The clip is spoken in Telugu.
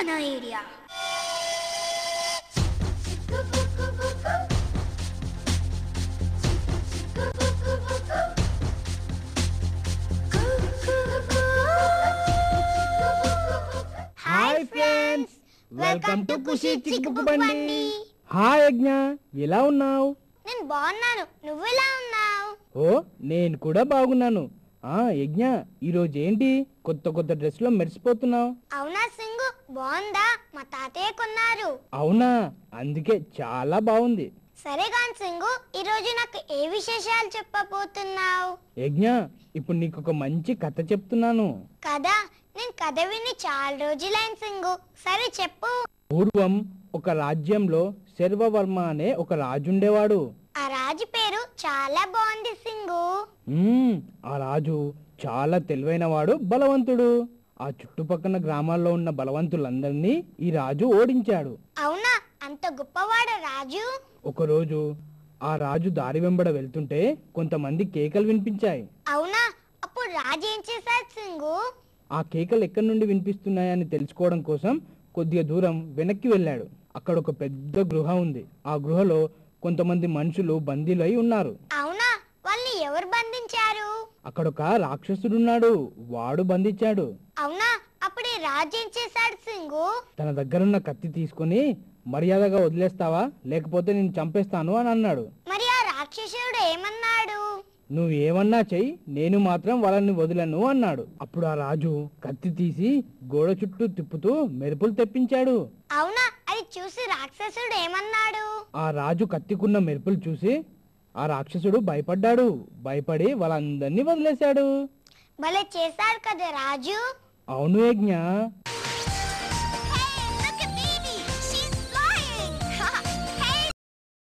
మన area. Hi friends, welcome to Khushi చిక్కుకు బండి. హాయ్ యజ్ఞ, ఎలా ఉన్నావు? నేను బాగున్నాను, నువ్వు ఎలా ఉన్నావు? ఓ, నేను కూడా బాగున్నాను. యజ్ఞ, ఈరోజు ఏంటి కొత్త కొత్త డ్రెస్ లో మెరిసిపోతున్నావు? అవునా సింగు, బాగుందా? మా తాతయ్య కొన్నారు. అవునా, అందుకే చాలా బాగుంది. సరే గాని సింగు, ఈరోజు నాకు ఏ విశేషాలు చెప్పబోతున్నావు? యజ్ఞ, ఇప్పుడు నీకు ఒక మంచి కథ చెప్తున్నాను. కదా, నేను కథ విని చాలా రోజులైన సింగు. సరే చెప్పు. పూర్వం ఒక రాజ్యంలో శర్వవర్మ అనే ఒక రాజుండేవాడు. ఆ రాజు పేరు చాలా బాగుంది సింగు. ఆ రాజు చాలా తెలివైనవాడు, బలవంతుడు. ఆ చుట్టుపక్కల గ్రామాల్లో ఉన్న బలవంతులందరినీ ఈ రాజు ఓడించాడు. అవునా, అంత గొప్పవాడు రాజు? ఒకరోజు ఆ రాజు దారి వెంబడ వెళ్తుంటే కొంతమంది కేకలు వినిపించాయి. అవునా, అప్పుడు రాజు ఏం చేశాడు సింగు? ఆ కేకలు ఎక్కడి నుండి వినిపిస్తున్నాయని తెలుసుకోవడం కోసం కొద్దిగా దూరం వెనక్కి వెళ్ళాడు. అక్కడ ఒక పెద్ద గృహ ఉంది. ఆ గృహలో కొంతమంది మనుషులు బందీలై ఉన్నారు. అవునా, వాళ్ళని ఎవరు బంధించారు? అక్కడొక రాక్షసుడున్నాడు, వాడు బంధించాడు. అవునా, అప్పుడు ఈ రాజు ఏం చేశాడు సింగు? తన దగ్గరున్న కత్తి తీసుకుని మర్యాదగా వదిలేస్తావా, లేకపోతే నేను చంపేస్తాను అని అన్నాడు. మరి ఆ రాక్షసుడు ఏమన్నాడు? నువ్వేమన్నా చెయ్యి, నేను మాత్రం వాళ్ళని వదలను అన్నాడు. అప్పుడు ఆ రాజు కత్తి తీసి గోడ చుట్టూ తిప్పుతూ మెరుపులు తెప్పించాడు. అవునా, అది చూసి రాక్షసుడు ఏమన్నాడు? ఆ రాజు కత్తికున్న మెరుపులు చూసి ఆ రాక్షసుడు భయపడ్డాడు. భయపడి వాళ్ళందరినీ వదిలేశాడు. భలే చేశాడు కదా రాజు. అవును యజ్ఞ,